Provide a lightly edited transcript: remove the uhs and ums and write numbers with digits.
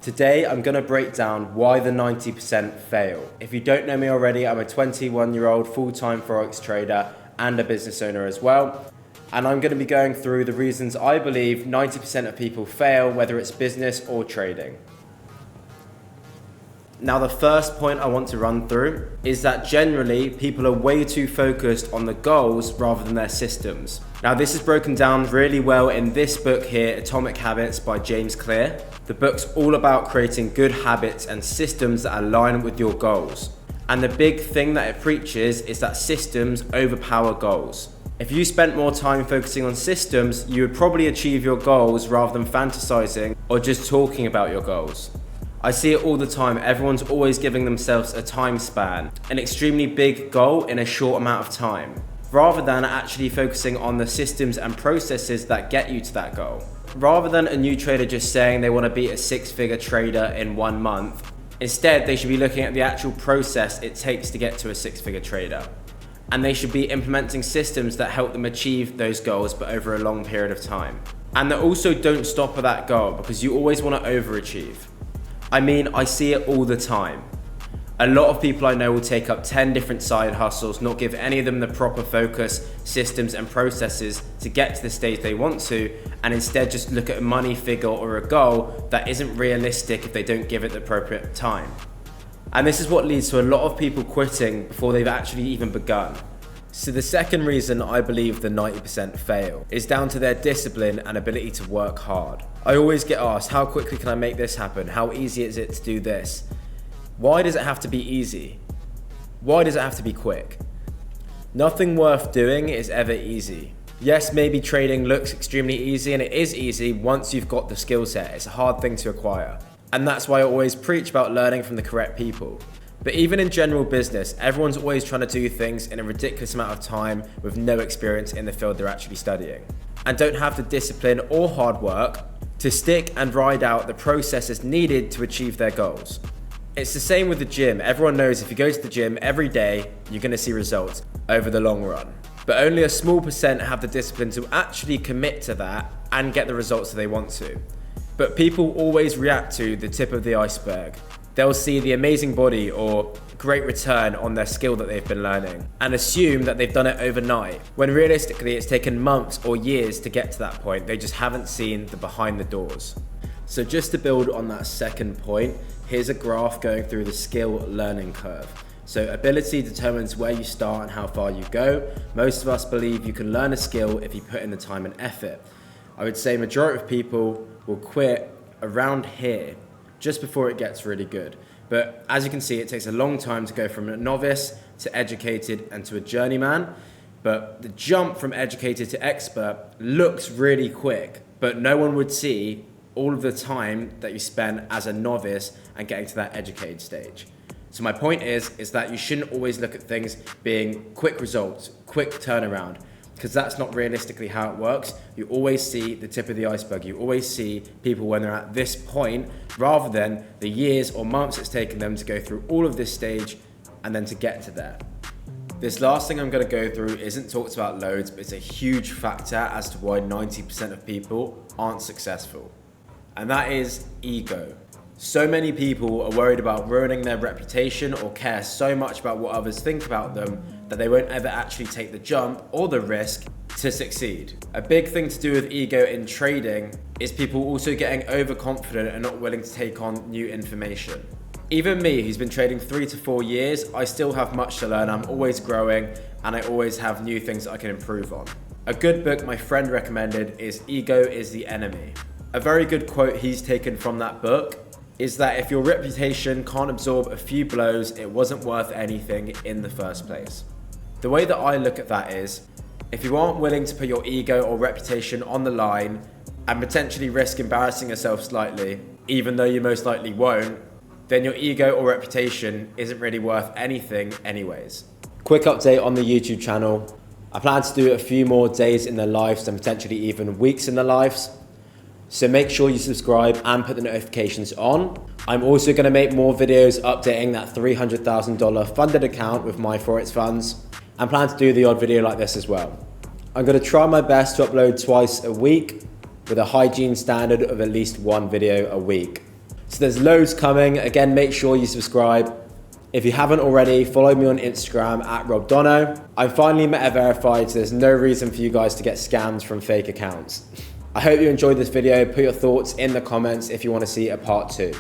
Today, I'm gonna break down why the 90% fail. If you don't know me already, I'm a 21-year-old full-time Forex trader and a business owner as well. And I'm gonna be going through the reasons I believe 90% of people fail, whether it's business or trading. Now, the first point I want to run through is that generally people are way too focused on the goals rather than their systems. Now, this is broken down really well in this book here, Atomic Habits by James Clear. The book's all about creating good habits and systems that align with your goals. And the big thing that it preaches is that systems overpower goals. If you spent more time focusing on systems, you would probably achieve your goals rather than fantasizing or just talking about your goals. I see it all the time. Everyone's always giving themselves a time span, an extremely big goal in a short amount of time, rather than actually focusing on the systems and processes that get you to that goal. Rather than a new trader just saying they want to be a six-figure trader in 1 month, instead they should be looking at the actual process it takes to get to a six-figure trader. And they should be implementing systems that help them achieve those goals, but over a long period of time. And that also don't stop at that goal, because you always want to overachieve. I mean, I see it all the time. A lot of people I know will take up 10 different side hustles, not give any of them the proper focus, systems and processes to get to the stage they want to, and instead just look at a money figure or a goal that isn't realistic if they don't give it the appropriate time. And this is what leads to a lot of people quitting before they've actually even begun. So the second reason I believe the 90% fail is down to their discipline and ability to work hard. I always get asked, how quickly can I make this happen? How easy is it to do this? Why does it have to be easy? Why does it have to be quick? Nothing worth doing is ever easy. Yes, maybe trading looks extremely easy, and it is easy once you've got the skill set. It's a hard thing to acquire. And that's why I always preach about learning from the correct people. But even in general business, everyone's always trying to do things in a ridiculous amount of time with no experience in the field they're actually studying, and don't have the discipline or hard work to stick and ride out the processes needed to achieve their goals. It's the same with the gym. Everyone knows if you go to the gym every day, you're going to see results over the long run. But only a small percent have the discipline to actually commit to that and get the results that they want to. But people always react to the tip of the iceberg. They'll see the amazing body or great return on their skill that they've been learning and assume that they've done it overnight, when realistically it's taken months or years to get to that point. They just haven't seen the behind the doors. So just to build on that second point, here's a graph going through the skill learning curve. So ability determines where you start and how far you go. Most of us believe you can learn a skill if you put in the time and effort. I would say majority of people will quit around here, just before it gets really good. But as you can see, it takes a long time to go from a novice to educated and to a journeyman. But the jump from educated to expert looks really quick, but no one would see all of the time that you spend as a novice and getting to that educated stage. So my point is that you shouldn't always look at things being quick results, quick turnaround, because that's not realistically how it works. You always see the tip of the iceberg. You always see people when they're at this point, rather than the years or months it's taken them to go through all of this stage and then to get to there. This last thing I'm going to go through isn't talked about loads, but it's a huge factor as to why 90% of people aren't successful. And that is ego. So many people are worried about ruining their reputation or care so much about what others think about them that they won't ever actually take the jump or the risk to succeed. A big thing to do with ego in trading is people also getting overconfident and not willing to take on new information. Even me, who's been trading 3 to 4 years, I still have much to learn. I'm always growing and I always have new things I can improve on. A good book my friend recommended is Ego is the Enemy. A very good quote he's taken from that book is that if your reputation can't absorb a few blows, it wasn't worth anything in the first place. The way that I look at that is, if you aren't willing to put your ego or reputation on the line and potentially risk embarrassing yourself slightly, even though you most likely won't, then your ego or reputation isn't really worth anything anyways. Quick update on the YouTube channel. I plan to do a few more days in their lives and potentially even weeks in their lives. So make sure you subscribe and put the notifications on. I'm also going to make more videos updating that $300,000 funded account with my Forex funds, and plan to do the odd video like this as well. I'm going to try my best to upload twice a week with a hygiene standard of at least 1 video a week. So there's loads coming. Again, make sure you subscribe. If you haven't already, follow me on Instagram at RobDono. I'm finally Meta verified, so there's no reason for you guys to get scammed from fake accounts. I hope you enjoyed this video. Put your thoughts in the comments if you want to see a part 2.